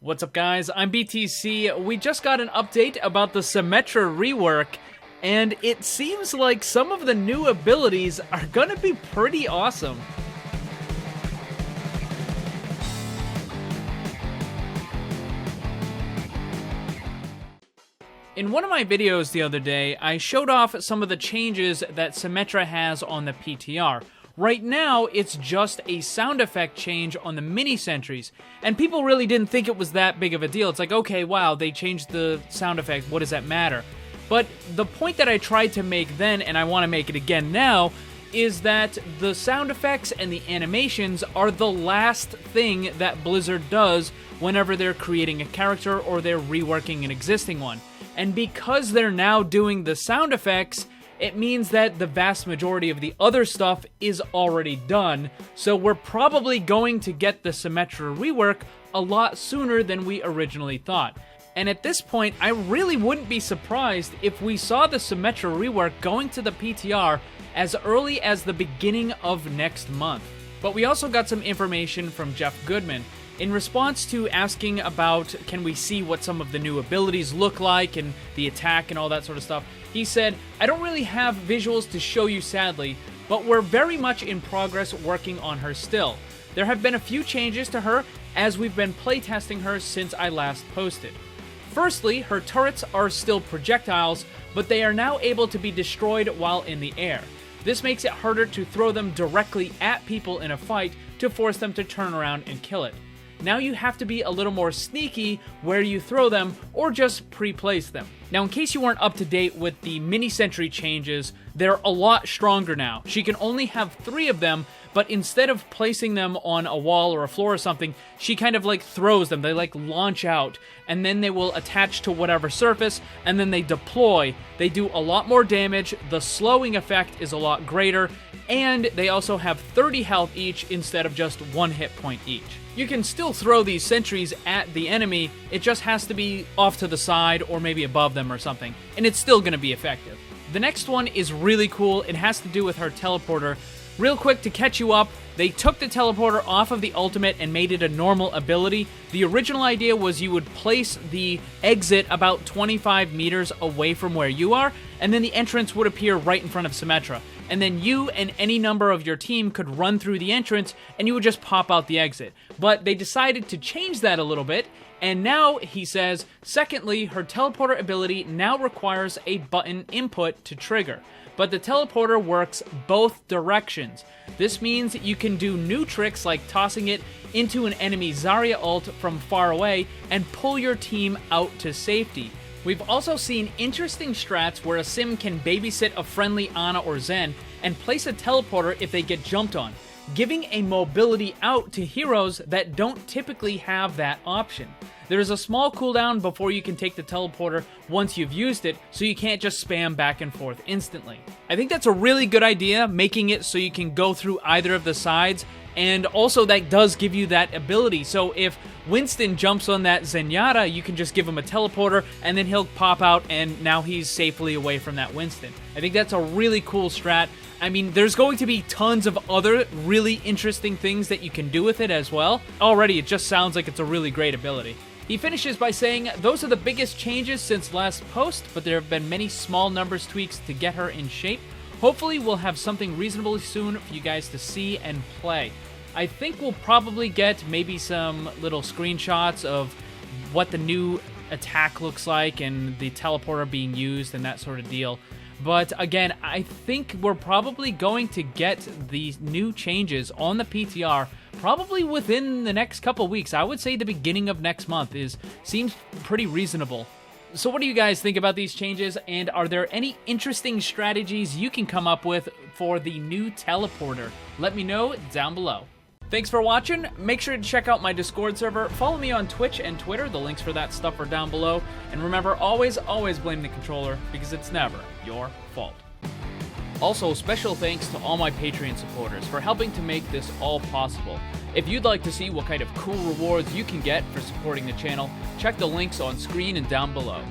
What's up, guys? I'm BTC. We just got an update about the Symmetra rework, and it seems like some of the new abilities are gonna be pretty awesome. In one of my videos the other day, I showed off some of the changes that Symmetra has on the PTR. Right now, it's just a sound effect change on the mini sentries, and people really didn't think it was that big of a deal. It's like, okay, wow, they changed the sound effect, what does that matter? But the point that I tried to make then, and I want to make it again now, is that the sound effects and the animations are the last thing that Blizzard does whenever they're creating a character or they're reworking an existing one. And because they're now doing the sound effects, it means that the vast majority of the other stuff is already done, so we're probably going to get the Symmetra rework a lot sooner than we originally thought. And at this point, I really wouldn't be surprised if we saw the Symmetra rework going to the PTR as early as the beginning of next month. But we also got some information from Jeff Goodman. In response to asking about can we see what some of the new abilities look like and the attack and all that sort of stuff, he said, I don't really have visuals to show you sadly, but we're very much in progress working on her still. There have been a few changes to her as we've been playtesting her since I last posted. Firstly, her turrets are still projectiles, but they are now able to be destroyed while in the air. This makes it harder to throw them directly at people in a fight to force them to turn around and kill it. Now you have to be a little more sneaky where you throw them, or just pre-place them. Now, in case you weren't up to date with the mini sentry changes, they're a lot stronger now. She can only have 3 of them, but instead of placing them on a wall or a floor or something, she kind of like throws them. They like launch out, and then they will attach to whatever surface, and then they deploy. They do a lot more damage, the slowing effect is a lot greater, and they also have 30 health each instead of just 1 hit point each. You can still throw these sentries at the enemy, it just has to be off to the side or maybe above them or something, and it's still going to be effective. The next one is really cool. It has to do with her teleporter. Real quick to catch you up, they took the teleporter off of the ultimate and made it a normal ability. The original idea was you would place the exit about 25 meters away from where you are, and then the entrance would appear right in front of Symmetra. And then you and any number of your team could run through the entrance, and you would just pop out the exit. But they decided to change that a little bit, and now, he says, secondly, her teleporter ability now requires a button input to trigger. But the teleporter works both directions. This means you can do new tricks like tossing it into an enemy Zarya ult from far away and pull your team out to safety. We've also seen interesting strats where a sim can babysit a friendly Ana or Zen and place a teleporter if they get jumped on, giving a mobility out to heroes that don't typically have that option. There is a small cooldown before you can take the teleporter once you've used it, so you can't just spam back and forth instantly. I think that's a really good idea, making it so you can go through either of the sides, and also that does give you that ability. So if Winston jumps on that Zenyatta, you can just give him a teleporter, and then he'll pop out, and now he's safely away from that Winston. I think that's a really cool strat. I mean, there's going to be tons of other really interesting things that you can do with it as well. Already, it just sounds like it's a really great ability. He finishes by saying, those are the biggest changes since last post, but there have been many small numbers tweaks to get her in shape. Hopefully we'll have something reasonably soon for you guys to see and play. I think we'll probably get maybe some little screenshots of what the new attack looks like and the teleporter being used and that sort of deal. But again, I think we're probably going to get these new changes on the PTR probably within the next couple weeks. I would say the beginning of next month seems pretty reasonable. So what do you guys think about these changes, and are there any interesting strategies you can come up with for the new teleporter? Let me know down below. Thanks for watching. Make sure to check out my Discord server. Follow me on Twitch and Twitter. The links for that stuff are down below. And remember, always blame the controller, because it's never your fault. Also, special thanks to all my Patreon supporters for helping to make this all possible. If you'd like to see what kind of cool rewards you can get for supporting the channel, check the links on screen and down below.